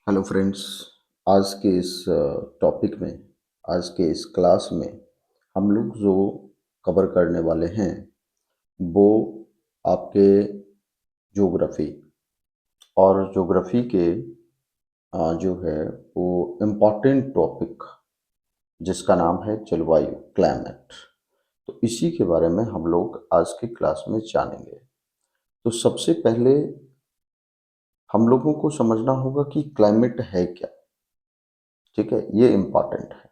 Hello friends. आज के इस टॉपिक में, आज के इस क्लास में हम लोग जो कवर करने वाले हैं वो आपके ज्योग्राफी और ज्योग्राफी के जो है वो इम्पॉर्टेंट टॉपिक जिसका नाम है जलवायु, क्लाइमेट। तो इसी के बारे में हम लोग आज की क्लास में जानेंगे। तो सबसे पहले हम लोगों को समझना होगा कि क्लाइमेट है क्या। ठीक है, ये इम्पॉर्टेंट है।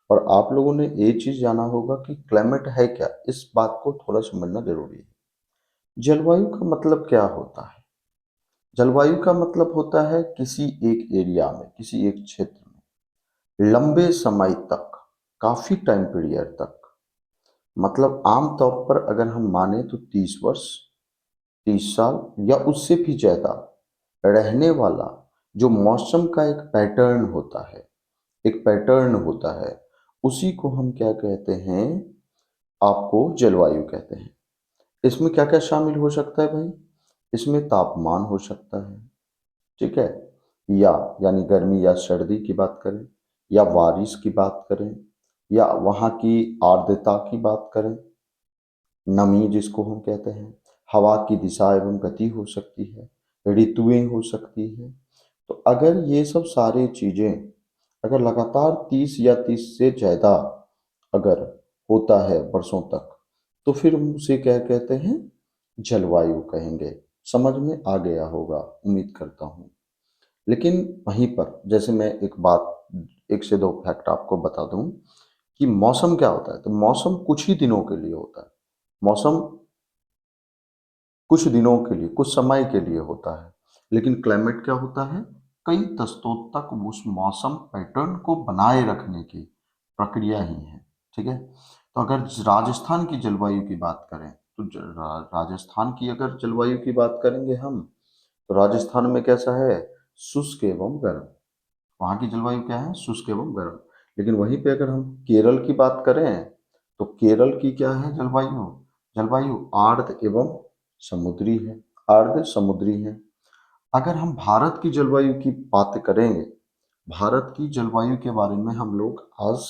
और आप लोगों ने ये चीज जाना होगा कि क्लाइमेट है क्या, इस बात को थोड़ा समझना जरूरी है। जलवायु का मतलब क्या होता है? जलवायु का मतलब होता है किसी एक एरिया में, किसी एक क्षेत्र में लंबे समय तक, काफी टाइम पीरियड तक, मतलब आमतौर पर अगर हम माने तो 30 वर्ष, 30 साल या उससे भी ज्यादा रहने वाला जो मौसम का एक पैटर्न होता है, एक पैटर्न होता है, उसी को हम क्या कहते हैं? आपको जलवायु कहते हैं। इसमें क्या क्या शामिल हो सकता है भाई? इसमें तापमान हो सकता है, ठीक है, या यानी गर्मी या सर्दी की बात करें, या बारिश की बात करें, या वहाँ की आर्द्रता की बात करें, नमी जिसको हम कहते हैं, हवा की दिशा एवं गति हो सकती है, ऋतुएं हो सकती है। तो अगर ये सब सारी चीजें अगर लगातार 30 या 30 से ज्यादा अगर होता है वर्षों तक, तो फिर हम उसे क्या कहते हैं? जलवायु कहेंगे। समझ में आ गया होगा, उम्मीद करता हूँ। लेकिन वहीं पर जैसे मैं एक बात, एक से दो फैक्ट आपको बता दूं कि मौसम क्या होता है। तो मौसम कुछ ही दिनों के लिए होता है। मौसम कुछ दिनों के लिए, कुछ समय के लिए होता है। लेकिन क्लाइमेट क्या होता है? कई दशकों तक उस मौसम पैटर्न को बनाए रखने की प्रक्रिया ही है। ठीक है। तो अगर राजस्थान की जलवायु की बात करें तो राजस्थान की अगर जलवायु की बात करेंगे हम, तो राजस्थान में कैसा है? शुष्क एवं गर्म। वहाँ की जलवायु क्या है? शुष्क एवं गर्म। लेकिन वहीं पे अगर हम केरल की बात करें तो केरल की क्या है जलवायु? जलवायु आर्द्र एवं समुद्री है। आर्द्र समुद्री है। अगर हम भारत की जलवायु की बात करेंगे, भारत की जलवायु के बारे में हम लोग आज,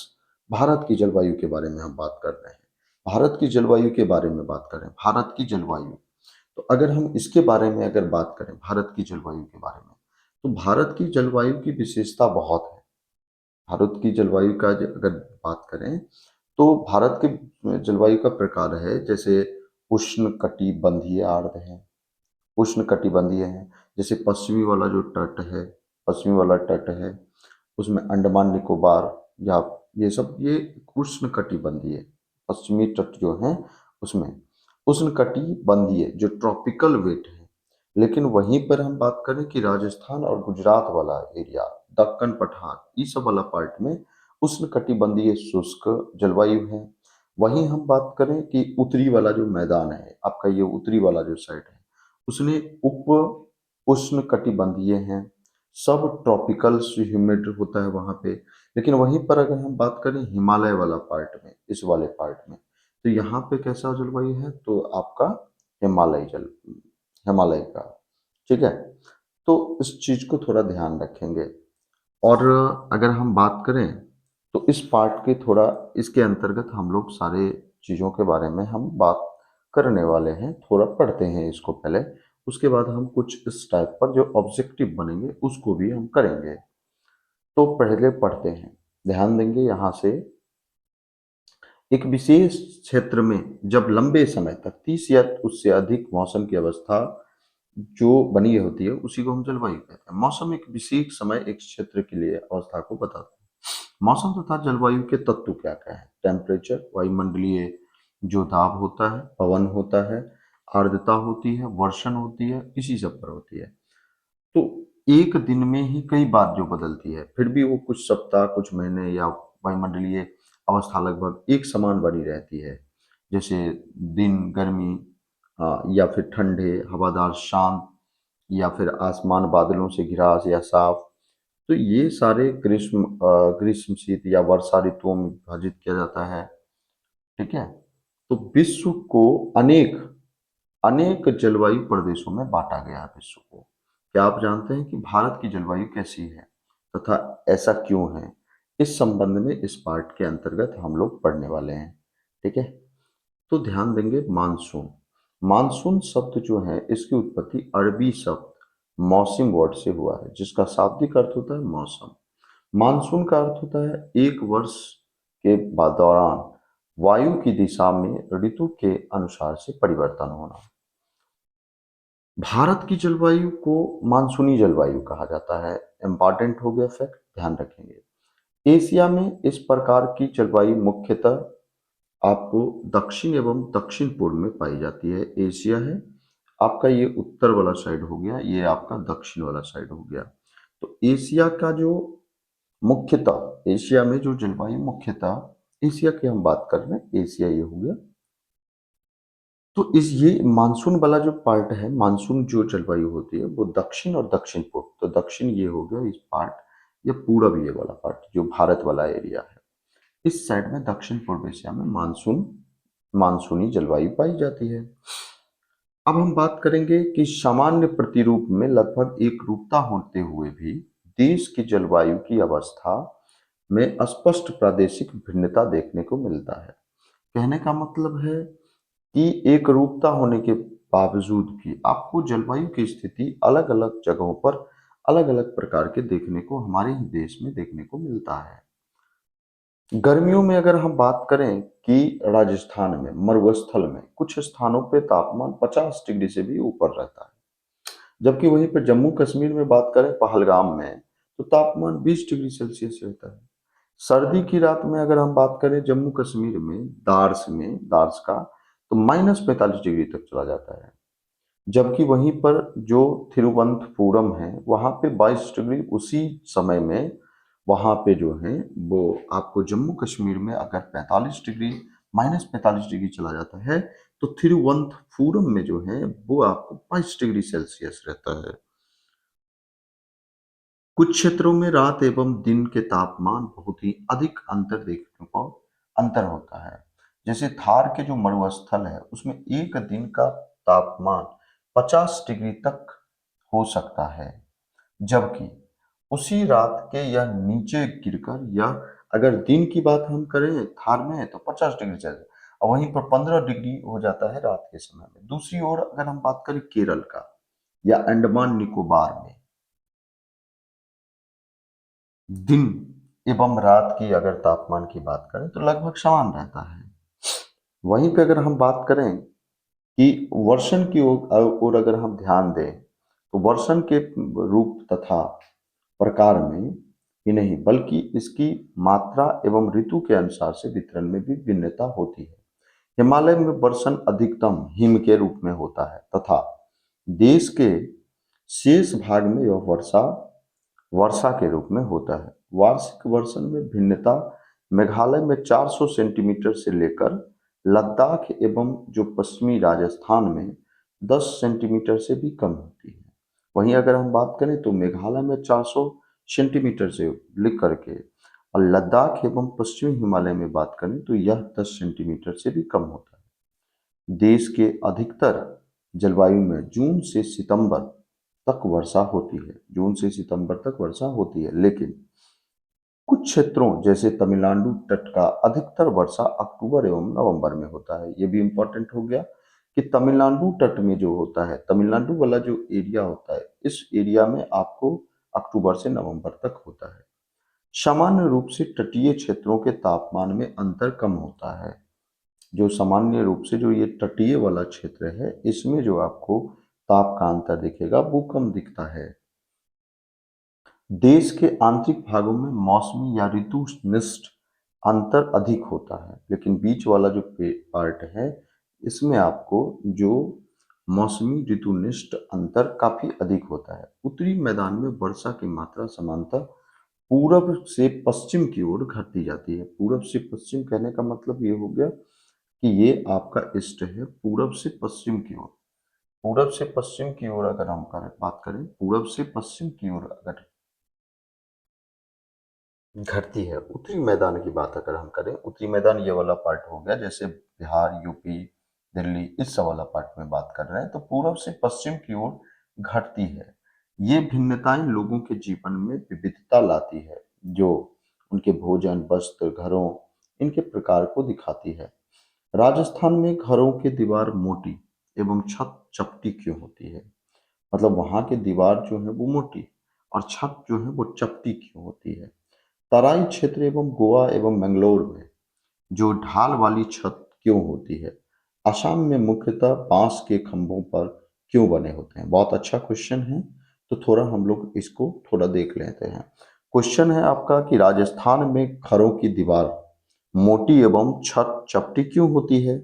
भारत की जलवायु के बारे में हम बात कर रहे हैं। भारत की जलवायु के बारे में बात करें, भारत की जलवायु, तो अगर हम इसके बारे में अगर बात करें, भारत की जलवायु के बारे में, तो भारत की जलवायु की विशेषता बहुत है। भारत की जलवायु का अगर बात करें तो भारत के जलवायु का प्रकार है, जैसे उष्ण कटिबंधीय आर्द्र है, उष्ण कटिबंधीय है। जैसे पश्चिमी वाला जो तट है, पश्चिमी वाला तट है, उसमें अंडमान निकोबार या ये सब, ये उष्ण कटिबंधीय, पश्चिमी तट जो है उसमें उष्ण कटिबंधीय जो ट्रॉपिकल वेट है। लेकिन वहीं पर हम बात करें कि राजस्थान और गुजरात वाला एरिया, दक्कन पठार, ये सब वाला पार्ट में उष्ण कटिबंधीय शुष्क जलवायु है। वहीं हम बात करें कि उत्तरी वाला जो मैदान है आपका, ये उत्तरी वाला जो साइड है, उसने उप उष्ण कटिबंधीय हैं, सब ट्रॉपिकल ह्यूमिड होता है वहाँ पे। लेकिन वहीं पर अगर हम बात करें हिमालय वाला पार्ट में, इस वाले पार्ट में, तो यहाँ पे कैसा जलवायु है? तो आपका हिमालय जल, हिमालय का। ठीक है। तो इस चीज को थोड़ा ध्यान रखेंगे। और अगर हम बात करें तो इस पार्ट के थोड़ा, इसके अंतर्गत हम लोग सारे चीज़ों के बारे में हम बात करने वाले हैं। थोड़ा पढ़ते हैं इसको पहले, उसके बाद हम कुछ इस टाइप पर जो ऑब्जेक्टिव बनेंगे उसको भी हम करेंगे। तो पहले पढ़ते हैं, ध्यान देंगे यहाँ से। एक विशेष क्षेत्र में जब लंबे समय तक 30 या उससे अधिक मौसम की अवस्था जो बनी होती है उसी को हम जलवायु कहते हैं। मौसम एक विशेष समय एक क्षेत्र के लिए अवस्था को बताता है। मौसम तथा जलवायु के तत्व क्या क्या है? टेम्परेचर, वायुमंडलीय जो दाब होता है, पवन होता है, आर्द्रता होती है, वर्षण होती है, इसी सब पर होती है। तो एक दिन में ही कई बार जो बदलती है, फिर भी वो कुछ सप्ताह, कुछ महीने या वायुमंडलीय अवस्था लगभग एक समान बनी रहती है। जैसे दिन गर्मी, या फिर ठंडे हवादार शांत, या फिर आसमान बादलों से घिरा या साफ। तो ये सारे ग्रीष्म शीत या वर्षा ऋतुओं में विभाजित किया जाता है। ठीक है। तो विश्व को अनेक अनेक जलवायु प्रदेशों में बांटा गया है विश्व को। क्या आप जानते हैं कि भारत की जलवायु कैसी है तथा ऐसा क्यों है? इस संबंध में इस पार्ट के अंतर्गत हम लोग पढ़ने वाले हैं। ठीक है, तो ध्यान देंगे मानसून। मानसून शब्द जो है इसकी उत्पत्ति अरबी शब्द मौसम वर्ड से हुआ है, जिसका शाब्दिक अर्थ होता है मौसम। मानसून का अर्थ होता है एक वर्ष के दौरान वायु की दिशा में ऋतु के अनुसार से परिवर्तन होना। भारत की जलवायु को मानसूनी जलवायु कहा जाता है। इंपॉर्टेंट हो गया फैक्ट, ध्यान रखेंगे। एशिया में इस प्रकार की जलवायु मुख्यतः आपको दक्षिण एवं दक्षिण पूर्व में पाई जाती है। एशिया है आपका, ये उत्तर वाला साइड हो गया, ये आपका दक्षिण वाला साइड हो गया। तो एशिया का जो मुख्यतः, एशिया में जो जलवायु मुख्यतः एशिया की हम बात कर रहे हैं, एशिया ये हो गया। तो इस ये मानसून वाला जो पार्ट है, मानसून जो जलवायु होती है वो दक्षिण और दक्षिण पूर्व, तो दक्षिण ये हो गया इस पार्ट, या पूरब ये वाला पार्ट जो भारत वाला एरिया है, इस साइड में दक्षिण पूर्व एशिया में मानसूनी जलवायु पाई जाती है। अब हम बात करेंगे कि सामान्य प्रतिरूप में लगभग एक रूपता होते हुए भी देश की जलवायु की अवस्था में स्पष्ट प्रादेशिक भिन्नता देखने को मिलता है। कहने का मतलब है कि एक रूपता होने के बावजूद भी आपको जलवायु की स्थिति अलग अलग जगहों पर अलग अलग प्रकार के देखने को हमारे ही देश में देखने को मिलता है। गर्मियों में अगर हम बात करें कि राजस्थान में मरुस्थल में कुछ स्थानों पे तापमान 50 डिग्री से भी ऊपर रहता है, जबकि वहीं पर जम्मू कश्मीर में बात करें पहलगाम में तो तापमान 20 डिग्री सेल्सियस रहता है। सर्दी की रात में अगर हम बात करें जम्मू कश्मीर में दार्स का, तो -45 डिग्री तक चला जाता है। जबकि वहीं पर जो थिरुवनंतपुरम है वहां पे 22 डिग्री उसी समय में, वहां पे जो है वो आपको जम्मू कश्मीर में अगर 45 डिग्री, -45 डिग्री चला जाता है, तो थिरुवनंतपुरम में जो है वो आपको 22 डिग्री सेल्सियस रहता है। कुछ क्षेत्रों में रात एवं दिन के तापमान बहुत ही अधिक अंतर होता है। जैसे थार के जो मरुस्थल है उसमें एक दिन का तापमान 50 डिग्री तक हो सकता है, जबकि उसी रात के या नीचे गिरकर, या अगर दिन की बात हम करें थार में तो 50 डिग्री सेल्सियस, और वहीं पर 15 डिग्री हो जाता है रात के समय में। दूसरी ओर अगर हम बात करें केरल का या अंडमान निकोबार में, दिन एवं रात की अगर तापमान की बात करें तो लगभग समान रहता है। वहीं पे अगर हम बात करें कि वर्षण की ओर अगर हम ध्यान दें, तो वर्षण के रूप तथा प्रकार में ही नहीं बल्कि इसकी मात्रा एवं ऋतु के अनुसार से वितरण में भी भिन्नता होती है। हिमालय में वर्षण अधिकतम हिम के रूप में होता है तथा देश के शेष भाग में यह वर्षा वर्षा के रूप में होता है। वार्षिक वर्षण में भिन्नता मेघालय में 400 सेंटीमीटर से लेकर लद्दाख एवं जो पश्चिमी राजस्थान में 10 सेंटीमीटर से भी कम होती है। वहीं अगर हम बात करें तो मेघालय में 400 सेंटीमीटर से लिख करके, और लद्दाख एवं पश्चिमी हिमालय में बात करें तो यह 10 सेंटीमीटर से भी कम होता है। देश के अधिकतर जलवायु में जून से सितंबर तक वर्षा होती है, जून से सितंबर तक वर्षा होती है, लेकिन कुछ क्षेत्रों जैसे तमिलनाडु तट का अधिकतर वर्षा अक्टूबर एवं नवंबर में होता है। ये भी इंपॉर्टेंट हो गया कि तमिलनाडु तट में जो होता है, तमिलनाडु वाला जो एरिया होता है, इस एरिया में आपको अक्टूबर से नवंबर तक होता है। सामान्य रूप से तटीय क्षेत्रों के तापमान में अंतर कम होता है। जो सामान्य रूप से जो ये तटीय वाला क्षेत्र है, इसमें जो आपको ताप का अंतर दिखेगा वो कम दिखता है। देश के आंतरिक भागों में मौसमी या ऋतुनिष्ठ अंतर अधिक होता है, लेकिन बीच वाला जो पार्ट है इसमें आपको जो मौसमी ऋतुनिष्ठ अंतर काफी अधिक होता है। उत्तरी मैदान में वर्षा की मात्रा समानतः पूरब से पश्चिम की ओर घटती जाती है। पूरब से पश्चिम कहने का मतलब ये हो गया कि ये आपका ईस्ट है, पूरब से पश्चिम की ओर। पूरब से पश्चिम की ओर अगर हम बात करें, पूरब से पश्चिम की ओर अगर घटती है। उत्तरी मैदान की बात अगर हम करें, उत्तरी मैदान ये वाला पार्ट हो गया, जैसे बिहार, यूपी, दिल्ली, इस वाला पार्ट में बात कर रहे हैं, तो पूरब से पश्चिम की ओर घटती है। ये भिन्नताएं लोगों के जीवन में विविधता लाती है, जो उनके भोजन, वस्त्र, घरों, इनके प्रकार को दिखाती है। राजस्थान में घरों की दीवार मोटी एवं छत चपटी क्यों होती है? मतलब वहाँ की दीवार जो है वो मोटी और छत जो है वो चपटी क्यों होती है? तराई क्षेत्र एवं गोवा एवं मंगलोर में जो ढाल वाली छत क्यों होती है? असम में मुख्यतः बांस के खंभों पर क्यों बने होते हैं? बहुत अच्छा क्वेश्चन है। तो थोड़ा हम लोग इसको थोड़ा देख लेते हैं। क्वेश्चन है आपका कि राजस्थान में घरों की दीवार मोटी एवं छत चपटी क्यों होती है?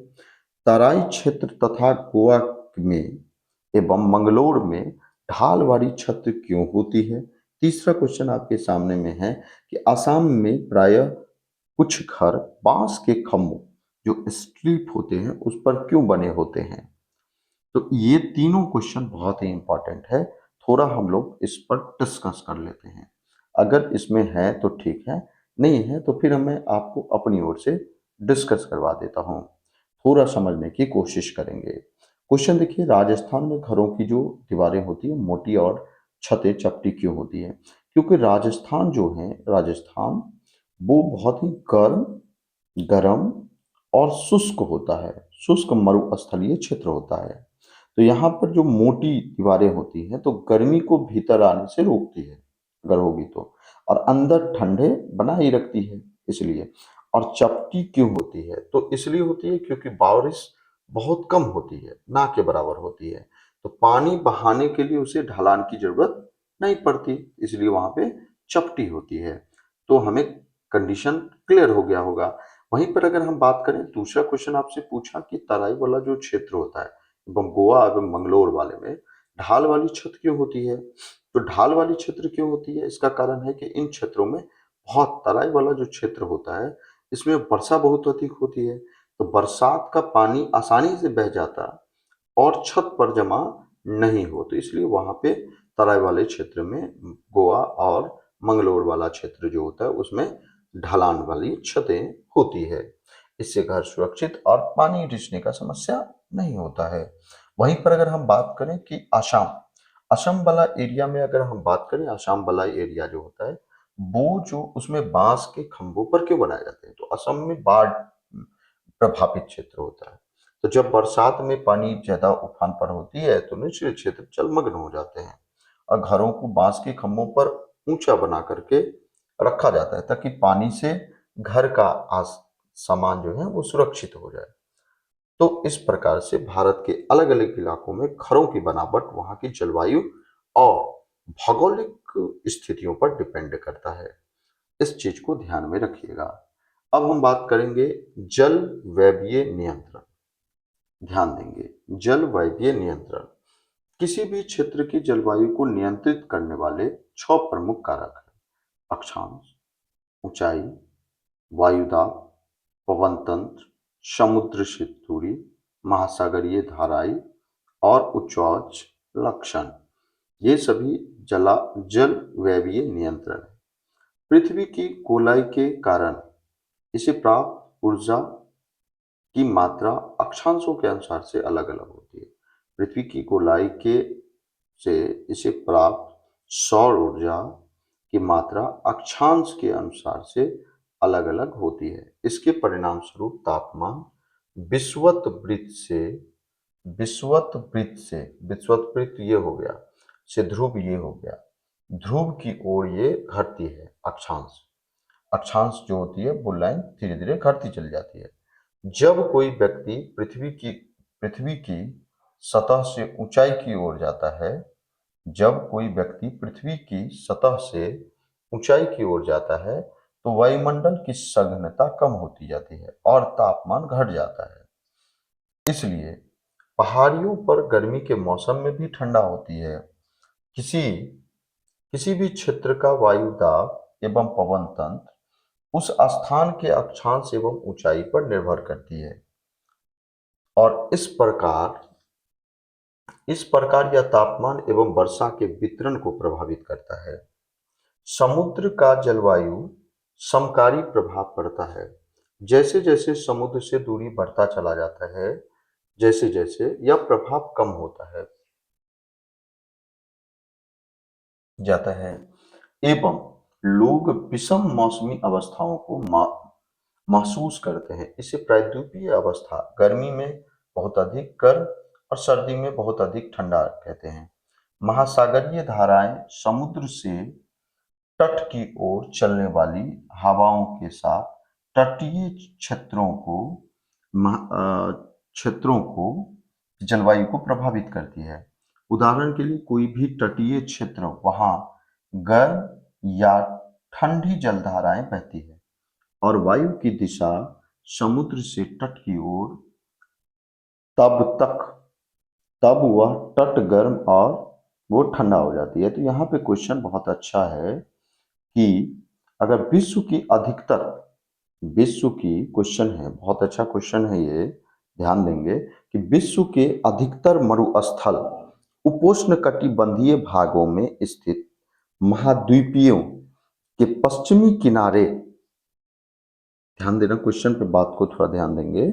तराई क्षेत्र तथा गोवा में एवं मंगलोर में ढाल वाली छत क्यों होती है? तीसरा क्वेश्चन आपके सामने में है कि असम में प्रायः कुछ घर बांस के खंभों जो स्ट्रिप होते हैं उस पर क्यों बने होते हैं? तो ये तीनों क्वेश्चन बहुत ही इंपॉर्टेंट है। थोड़ा हम लोग इस पर डिस्कस कर लेते हैं। अगर इसमें है तो ठीक है, नहीं है तो फिर मैं आपको अपनी ओर से डिस्कस करवा देता हूँ। थोड़ा समझने की कोशिश करेंगे। क्वेश्चन देखिए, राजस्थान में घरों की जो दीवारें होती है मोटी और छतें चपटी क्यों होती है? क्योंकि राजस्थान जो है, राजस्थान वो बहुत ही गर्म और शुष्क होता है। शुष्क मरुस्थलीय क्षेत्र होता है। तो यहाँ पर जो मोटी दीवारें होती हैं तो गर्मी को भीतर आने से रोकती है, अगर होगी तो, और अंदर ठंडे बनाए रखती है इसलिए। और चपटी क्यों होती है? तो इसलिए होती है क्योंकि बारिश बहुत कम होती है, ना के बराबर होती है। तो पानी बहाने के लिए उसे ढलान की जरूरत नहीं पड़ती, इसलिए वहां पे चपटी होती है। तो हमें कंडीशन क्लियर हो गया होगा। वहीं पर अगर हम बात करें, दूसरा क्वेश्चन आपसे पूछा कि तराई वाला जो क्षेत्र होता है एवं गोवा एवं मंगलोर वाले में ढाल वाली छत क्यों होती है? तो ढाल वाली क्षेत्र क्यों होती है? इसका कारण है कि इन क्षेत्रों में बहुत तराई वाला जो क्षेत्र होता है इसमें वर्षा बहुत अधिक होती है। तो बरसात का पानी आसानी से बह जाता और छत पर जमा नहीं हो, तो इसलिए वहां पे तराई वाले क्षेत्र में, गोवा और मंगलोर वाला क्षेत्र जो होता है उसमें ढलान वाली छतें होती है। इससे घर सुरक्षित और पानी रिसने का समस्या नहीं होता है। वहीं पर अगर हम बात करें कि असम, असम वाला एरिया में अगर हम बात करें, असम वाला एरिया जो होता है वो जो उसमें बांस के खंभों पर क्यों बनाए जाते हैं? तो असम में बाढ़ प्रभावित क्षेत्र होता है। तो जब बरसात में पानी ज्यादा उफान पर होती है तो निचले क्षेत्र जलमग्न हो जाते हैं और घरों को बांस के खंभों पर ऊंचा बना करके रखा जाता है ताकि पानी से घर का आस सामान जो है वो सुरक्षित हो जाए। तो इस प्रकार से भारत के अलग अलग इलाकों में घरों की बनावट वहां की जलवायु और भौगोलिक स्थितियों पर डिपेंड करता है। इस चीज को ध्यान में रखिएगा। अब हम बात करेंगे जल व्यवीय नियंत्रण। ध्यान देंगे, जल व्यवीय नियंत्रण किसी भी क्षेत्र की जलवायु को नियंत्रित करने वाले 6 प्रमुख कारक हैं। अक्षांश, ऊंचाई, वायुदाब, पवन तंत्र, समुद्र से दूरी, महासागरीय धाराएं और उच्चाच लक्षण, ये सभी जल व्यवीय नियंत्रण है। पृथ्वी की गोलाई के कारण इसे प्राप्त ऊर्जा की मात्रा अक्षांशों के अनुसार से अलग अलग होती है। पृथ्वी की गोलाई के से इसे प्राप्त सौर ऊर्जा की मात्रा अक्षांश के अनुसार से अलग अलग होती है। इसके परिणाम स्वरूप तापमान विषुवत वृत्त से विषुवत वृत्त ये हो गया, से ध्रुव ये हो गया, ध्रुव की ओर ये घटती है। अक्षांश, अक्षांश जो होती है वो लाइन धीरे धीरे घटती चली जाती है। जब कोई व्यक्ति पृथ्वी की सतह से ऊंचाई की ओर जाता है, जब कोई व्यक्ति पृथ्वी की सतह से ऊंचाई की ओर जाता है तो वायुमंडल की सघनता कम होती जाती है और तापमान घट जाता है। इसलिए पहाड़ियों पर गर्मी के मौसम में भी ठंडा होती है। किसी किसी भी क्षेत्र का वायु दाब एवं पवन तंत्र उस स्थान के अक्षांश एवं ऊंचाई पर निर्भर करती है और इस प्रकार यह तापमान एवं वर्षा के वितरण को प्रभावित करता है। समुद्र का जलवायु समकारी प्रभाव पड़ता है। जैसे जैसे समुद्र से दूरी बढ़ता चला जाता है, जैसे जैसे यह प्रभाव कम होता है। जाता है एवं लोग विषम मौसमी अवस्थाओं को महसूस करते हैं। इसे प्रायद्वीपीय अवस्था, गर्मी में बहुत अधिक गर्म और सर्दी में बहुत अधिक ठंडा कहते हैं। महासागरीय धाराएं समुद्र से तट की ओर चलने वाली हवाओं के साथ तटीय क्षेत्रों को जलवायु को प्रभावित करती है। उदाहरण के लिए कोई भी तटीय क्षेत्र, वहां गर्म या ठंडी जलधाराएं बहती है और वायु की दिशा समुद्र से तट की ओर तब तक तब वह तट गर्म और वो ठंडा हो जाती है। तो यहाँ पे क्वेश्चन बहुत अच्छा है कि अगर विश्व की क्वेश्चन है, बहुत अच्छा क्वेश्चन है ये, ध्यान देंगे कि विश्व के अधिकतर मरुस्थल उपोष्ण कटिबंधीय भागों में स्थित महाद्वीपियों के पश्चिमी किनारे, ध्यान देना क्वेश्चन पे, बात को थोड़ा ध्यान देंगे,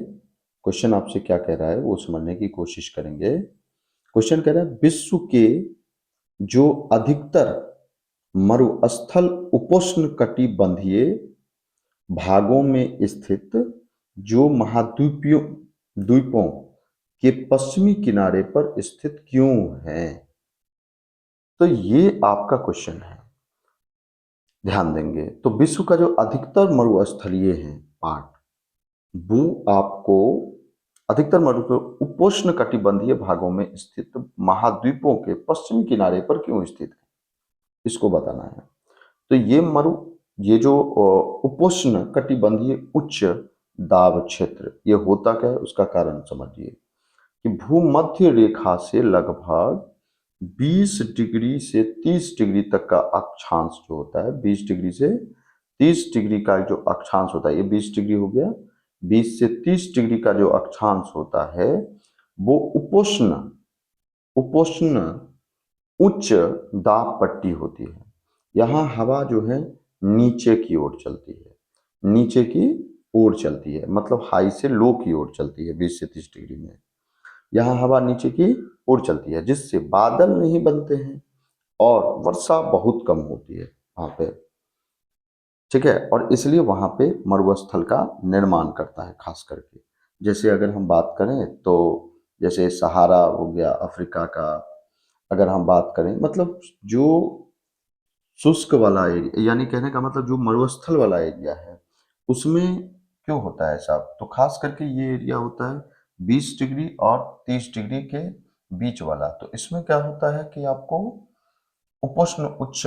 क्वेश्चन आपसे क्या कह रहा है वो समझने की कोशिश करेंगे। क्वेश्चन कह रहा है विश्व के जो अधिकतर मरुस्थल उपोष्ण कटिबंधीय भागों में स्थित जो महाद्वीपियों द्वीपों के पश्चिमी किनारे पर स्थित क्यों है। तो ये आपका क्वेश्चन है, ध्यान देंगे। तो विश्व का जो अधिकतर मरुस्थलीय है पार्ट, वो आपको अधिकतर मरु उपोष्ण कटिबंधीय भागों में स्थित महाद्वीपों के पश्चिमी किनारे पर क्यों स्थित है, इसको बताना है। तो ये जो उपोष्ण कटिबंधीय उच्च दाब क्षेत्र, ये होता क्या है, उसका कारण समझिए कि भूमध्य रेखा से लगभग 20 डिग्री से 30 डिग्री तक का अक्षांश जो होता है, 20 डिग्री से 30 डिग्री का जो अक्षांश होता है, ये 20 डिग्री हो गया, 20 से 30 डिग्री का जो अक्षांश होता है वो उपोष्ण उपोष्ण उच्च दाब पट्टी होती है। यहाँ हवा जो है नीचे की ओर चलती है, नीचे की ओर चलती है, मतलब हाई से लो की ओर चलती है 20 से 30 डिग्री में। यहाँ हवा नीचे की ओर चलती है जिससे बादल नहीं बनते हैं और वर्षा बहुत कम होती है वहां पे, ठीक है। और इसलिए वहां पे मरुस्थल का निर्माण करता है खास करके। जैसे अगर हम बात करें तो जैसे सहारा हो गया अफ्रीका का, अगर हम बात करें मतलब जो शुष्क वाला एरिया, यानी कहने का मतलब जो मरुस्थल वाला एरिया है, उसमें क्यों होता है साहब, तो खास करके ये एरिया होता है 20 डिग्री और 30 डिग्री के बीच वाला। तो इसमें क्या होता है कि आपको उपोष्ण उच्च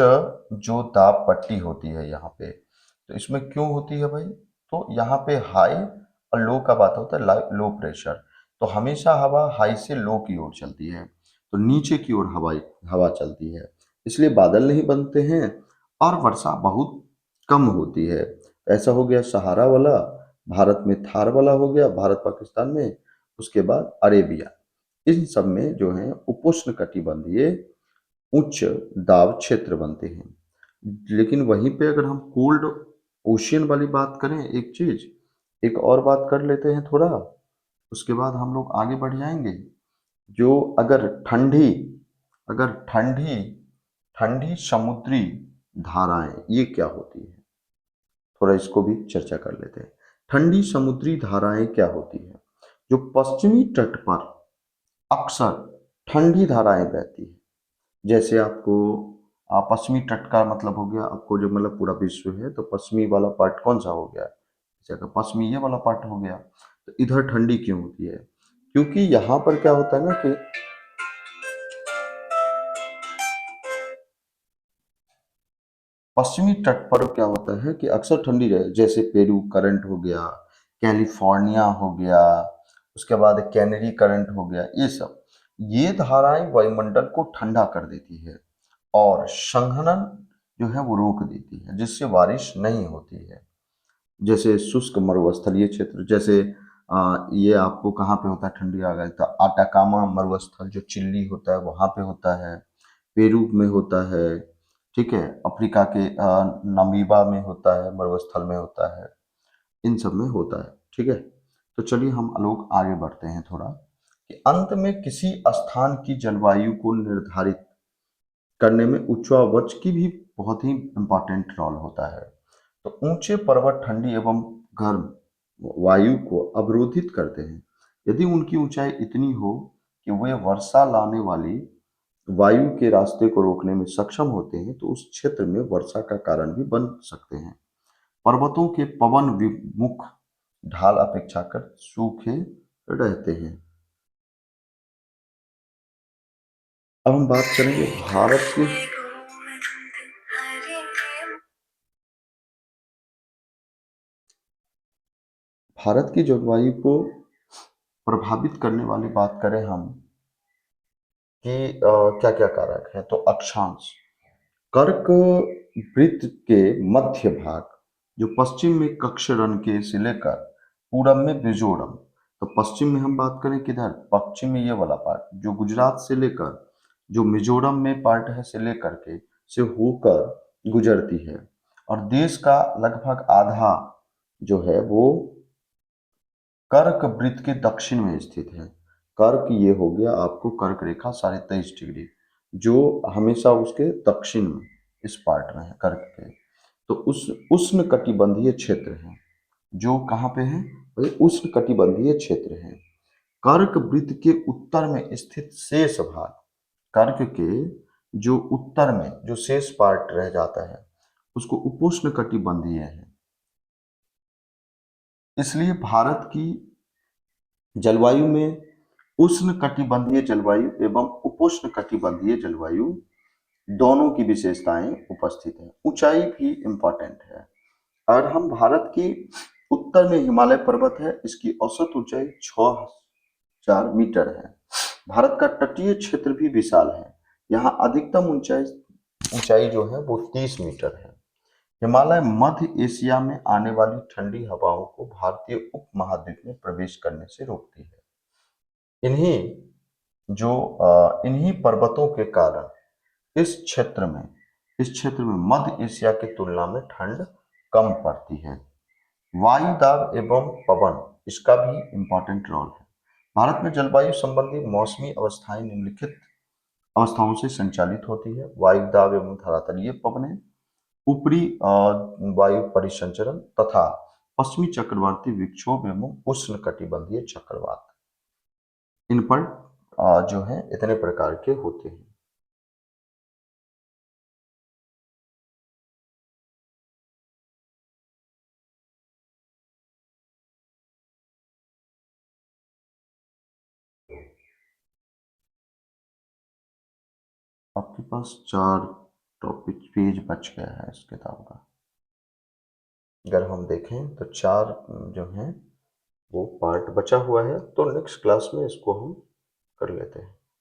जो दाब पट्टी होती है यहाँ पे, तो इसमें क्यों होती है भाई, तो यहाँ पे हाई और लो का बात होता है, लो प्रेशर, तो हमेशा हवा हाई से लो की ओर चलती है, तो नीचे की ओर हवा चलती है, इसलिए बादल नहीं बनते हैं और वर्षा बहुत कम होती है। ऐसा हो गया सहारा वाला, भारत में थार वाला हो गया, भारत पाकिस्तान में, उसके बाद अरेबिया, इन सब में जो है उपोष्ण कटिबंधीय उच्च दाब क्षेत्र बनते हैं। लेकिन वहीं पे अगर हम कोल्ड ओशियन वाली बात करें, एक चीज एक और बात कर लेते हैं थोड़ा, उसके बाद हम लोग आगे बढ़ जाएंगे। जो अगर ठंडी ठंडी समुद्री धाराएं, ये क्या होती है, थोड़ा इसको भी चर्चा कर लेते हैं। ठंडी समुद्री धाराएं क्या होती है, जो पश्चिमी तट पर अक्सर ठंडी धाराएं बहती है। जैसे आपको पश्चिमी तट का मतलब हो गया, आपको जो मतलब पूरा विश्व है तो पश्चिमी वाला पार्ट कौन सा हो गया, जैसे अगर पश्चिमी ये वाला पार्ट हो गया, तो इधर ठंडी क्यों होती है, क्योंकि यहाँ पर क्या होता है ना कि पश्चिमी तट पर क्या होता है कि अक्सर ठंडी रहे, जैसे पेरू करंट हो गया, कैलिफोर्निया हो गया, उसके बाद कैनरी करंट हो गया, ये धाराएं वायुमंडल को ठंडा कर देती है और संघनन जो है वो रोक देती है, जिससे बारिश नहीं होती है। जैसे शुष्क मरुस्थलीय क्षेत्र, जैसे ये आपको कहाँ पे होता है ठंडी आ गई, तो आटाकामा मरुस्थल जो चिल्ली होता है वहाँ पे होता है, पेरू में होता है, ठीक है, अफ्रीका के नामीबा में होता है, मरुस्थल में होता है, इन सब में होता है, ठीक है। तो चलिए हम लोग आगे बढ़ते हैं थोड़ा, कि अंत में किसी स्थान की जलवायु को निर्धारित करने में उच्चावच की भी बहुत ही इम्पॉर्टेंट रोल होता है। तो ऊंचे पर्वत ठंडी एवं गर्म वायु को अवरोधित करते हैं। यदि उनकी ऊंचाई इतनी हो कि वे वर्षा लाने वाली वायु के रास्ते को रोकने में सक्षम होते हैं तो उस क्षेत्र में वर्षा का कारण भी बन सकते हैं। पर्वतों के पवन विमुख ढाल अपेक्षाकृत सूखे रहते हैं। अब हम बात करेंगे भारत की जलवायु को प्रभावित करने वाली बात करें हम कि क्या क्या कारक है, तो अक्षांश कर्क वृत्त के मध्य भाग जो पश्चिम में कक्षरन से लेकर पूरब में मिजोरम। तो पश्चिम में हम बात करें किधर, पश्चिम में ये वाला पार्ट जो गुजरात से लेकर जो मिजोरम में पार्ट है से लेकर के से होकर गुजरती है। और देश का लगभग आधा जो है वो कर्क वृत्त के दक्षिण में स्थित है। कर्क ये हो गया आपको कर्क रेखा 23.5 डिग्री जो हमेशा उसके दक्षिण में इस पार्ट में है कर्क के। तो उस उष्ण कटिबंधीय क्षेत्र है जो कहाँ पे है, ये उष्ण कटिबंधीय क्षेत्र है। कर्क वृत्त के उत्तर में स्थित शेष भाग, कर्क के जो उत्तर में जो शेष पार्ट रह जाता है उसको उपोष्ण कटिबंधीय है। इसलिए भारत की जलवायु में उष्ण कटिबंधीय जलवायु एवं उपोष्ण कटिबंधीय जलवायु दोनों की विशेषताएं उपस्थित है। ऊंचाई भी इंपॉर्टेंट है। और हम भारत की उत्तर में हिमालय पर्वत है, इसकी औसत ऊंचाई 6000 मीटर है। भारत का तटीय क्षेत्र भी विशाल है, यहाँ अधिकतम ऊंचाई ऊंचाई जो है वो 30 मीटर है। हिमालय मध्य एशिया में आने वाली ठंडी हवाओं को भारतीय उपमहाद्वीप में प्रवेश करने से रोकती है। इन्हीं पर्वतों के कारण इस क्षेत्र में मध्य एशिया की तुलना में ठंड कम पड़ती है। वायु दाब एवं पवन इसका भी इंपॉर्टेंट रोल है। भारत में जलवायु संबंधी मौसमी अवस्थाएं निम्नलिखित अवस्थाओं से संचालित होती है। वायु दाब एवं धरातलीय पवनें, ऊपरी वायु परिसंचरण तथा पश्चिमी चक्रवाती विक्षोभ एवं उष्ण कटिबंधीय चक्रवात। इन पर जो है इतने प्रकार के होते हैं। आपके पास 4 टॉपिक पेज बच गया है इस किताब का। अगर हम देखें तो 4 जो हैं वो पार्ट बचा हुआ है, तो नेक्स्ट क्लास में इसको हम कर लेते हैं।